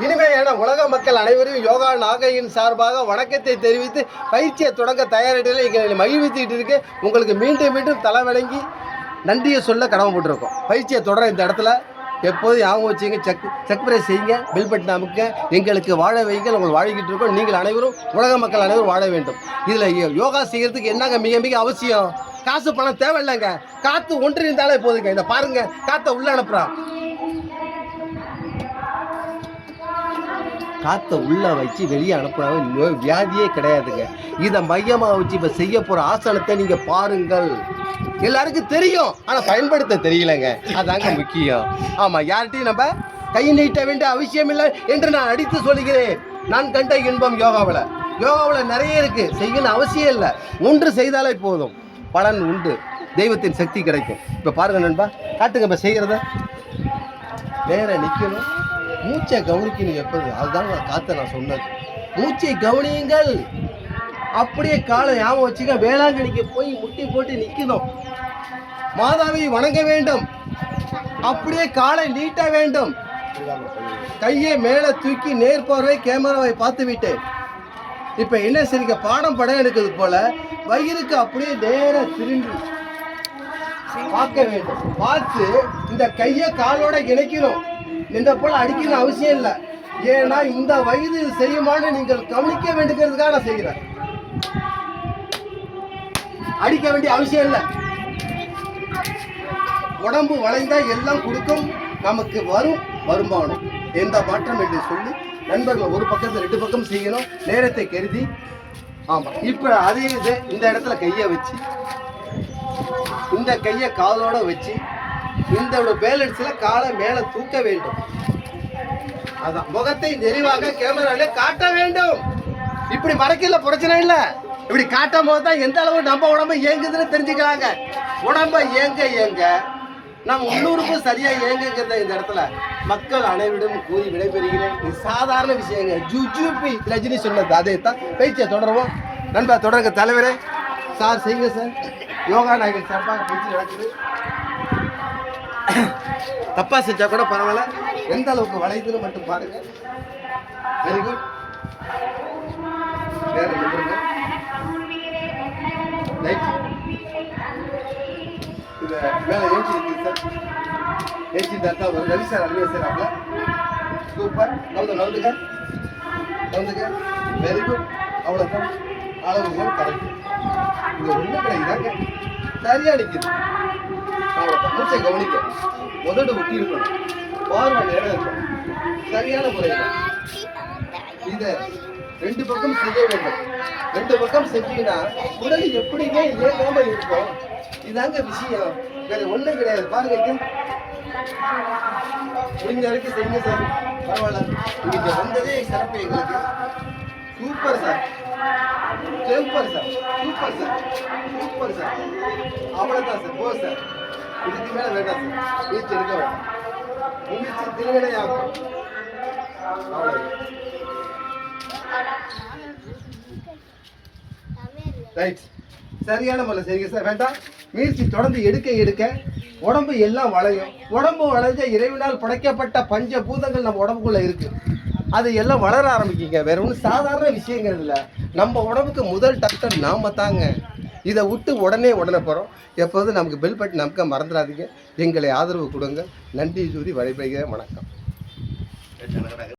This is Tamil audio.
இனிமையான உலக மக்கள் அனைவரும் யோகா நாகையின் சார்பாக வணக்கத்தை தெரிவித்து பயிற்சியை தொடங்க தயாரிட்டில் எங்களை மகிழ்வித்துக்கிட்டு இருக்கு. உங்களுக்கு மீண்டும் மீண்டும் தலை வணங்கி நன்றியை சொல்ல கடமைப்பட்டிருக்கோம். பயிற்சியை தொடர இந்த இடத்துல எப்போதும் ஞாபகம் வச்சுங்க, செக் பிரேஸ் செய்யுங்க, பில் பட்டன் அமுக்க, எங்களுக்கு வாழ வைங்க. உங்கள் வாழிக்கிட்டு இருக்கோம். நீங்கள் அனைவரும் உலக மக்கள் அனைவரும் வாழ வேண்டும். இதில் யோகா செய்கிறதுக்கு என்னங்க மிக மிக அவசியம்? காசு பணம் தேவையில்லைங்க. காற்று ஒன்று இருந்தாலே போதுங்க. இதை பாருங்க, காற்றை உள்ள அனுப்புகிறான். காற்றை உள்ளே வச்சு வெளியே அனுப்புறாங்க. வியாதியே கிடையாதுங்க. இதை மையமாக வச்சு இப்போ செய்ய போகிற ஆசனத்தை நீங்கள் பாருங்கள். எல்லாருக்கும் தெரியும், ஆனால் பயன்படுத்த தெரியலங்க. அதாங்க முக்கியம். ஆமாம், யார்கிட்டையும் நம்ம கை நீட்ட வேண்டிய அவசியம் இல்லை என்று நான் அடித்து சொல்கிறேன். நான் கண்ட இன்பம் யோகாவில் நிறைய இருக்குது. செய்யணும் அவசியம் இல்லை. ஒன்று செய்தாலே போதும், பலன் உண்டு. தெய்வத்தின் சக்தி கிடைக்கும். இப்போ பாருங்கள் நண்பா, காட்டுங்க. இப்போ செய்கிறத நேராக நிற்கணும், மூச்சை கவனிக்கணும். எப்போது அதுதான் காற்றை நான் சொன்னது. மூச்சை கவனியுங்கள். அப்படியே காலை ஞாபகம் வச்சுக்க. வேளாங்கண்ணிக்கு போய் முட்டி போட்டு நிற்கணும். மாதாவை வணங்க வேண்டும். அப்படியே காலை நீட்ட வேண்டும். கையை மேலே தூக்கி நேர்பார்வை கேமராவை பார்த்து விட்டேன். இப்போ என்ன சரிங்க, பாடம் படம் எடுக்கிறது போல வயிறுக்கு அப்படியே நேர திரும்பி பார்க்க வேண்டும். பார்த்து இந்த கையை காலோட இணைக்கணும். நின்ற போல அடிக்கணும் அவசியம் இல்லை. ஏன்னா இந்த வயது செய்யுமான்னு நீங்கள் கவனிக்க வேண்டுங்கிறதுக்காக நான் செய்கிறேன். அடிக்க வேண்டிய அவசியம் இல்லை. உடம்பு வளைந்தா எல்லாம் கொடுக்கும், நமக்கு வரும் வருமானம். எந்த மாற்றம் என்று சொல்லி நண்பர்கள் ஒரு பக்கத்தில் 2 பக்கம் செய்யணும், நேரத்தை கருதி. ஆமாம், இப்போ அதே இது இந்த இடத்துல கையை வச்சு, இந்த கையை காலோட வச்சு, இந்த பேலன்ஸில் காலை மேலே தூக்க வேண்டும். அதான் முகத்தை நெறிவாக கேமராவிலே காட்ட வேண்டும். இப்படி மறைக்கல பிரச்சனை இல்லை. இப்படி காட்டும் போது தான் எந்த அளவு நம்ம உடம்பு இயங்குதுன்னு தெரிஞ்சுக்கலாங்க. உடம்பை இயங்க நம்ம உள்ளூருக்கும் சரியாக இயங்குங்கிறத இந்த இடத்துல மக்கள் அனைவரிடம் கூறி விடைபெறுகிறேன். இது சாதாரண விஷயங்க. ஜுஜுபி ரஜினி சொன்னது அதே தான். பயிற்சியை தொடருவோம். நண்பா தொடருங்க. தலைவரே சார் செய்யுங்க சார். யோகா நாயகன் சார்பாக பயிற்சி நடக்குது. தப்பா செஞ்சா கூட பரவாயில்ல, எந்த அளவுக்கு வளையுதுன்னு மட்டும் பாருங்க. Very good. இது மேலே ஏற்றி இருக்குது சார். ஏற்றி தட்டா ஒரு ரவி சார் அருமையா செய்யறாப்ல. சூப்பர். நவுந்துக்க. Very good. அவ்வளோதான். அளவுகள் கரெக்ட். இது ஒன்றும் கிடையாதுங்க. சரியா நிற்குது. அவ்வளோதான். மூச்சை கவனிக்க. முதல்ல ஒட்டி இருக்கணும். பார்வை நேரம் இருக்கணும். சரியான முறையில் இதை 2 பக்கம் செய்ய வேண்டும். 2 பக்கம் செஞ்சீங்கன்னா உடல் எப்படிங்க இயங்காம இருக்கும். இதாங்க விஷயம், வேற ஒன்றும் கிடையாது. பாருங்க, முடிஞ்ச வரைக்கும் செய்யுங்க சார். பரவாயில்ல, இன்னைக்கு வந்ததே சிறப்பு எங்களுக்கு. Super sir, super sir, super sir, super sir. அவ்வளோதான் சார், போ சார். இதுக்கு மேலே வேண்டாம் சார். நீச்சு எடுக்க வேண்டாம். நீச்சு திருவினை ஆகும். அவ்வளோ ரைட். சரியான முறையில் செய்யுங்க சார். வேண்டாம், முயற்சி தொடர்ந்து எடுக்க உடம்பு எல்லாம் வளையும். உடம்பு வளைஞ்ச இறைவனால் படைக்கப்பட்ட பஞ்ச பூதங்கள் நம்ம உடம்புக்குள்ள இருக்கு. அது எல்லாம் வளர ஆரம்பிக்குங்க. வேற ஒன்றும் சாதாரண விஷயங்கிறது இல்லை. நம்ம உடம்புக்கு முதல் டாக்டர் நாம தாங்க. இதை விட்டு உடனே போகிறோம். எப்போதும் நமக்கு பெல் பட்டன் நமக்கு மறந்துடாதீங்க. எங்களை ஆதரவு கொடுங்க. நன்றி கூறி விடைபெறுகிறேன். வணக்கம்.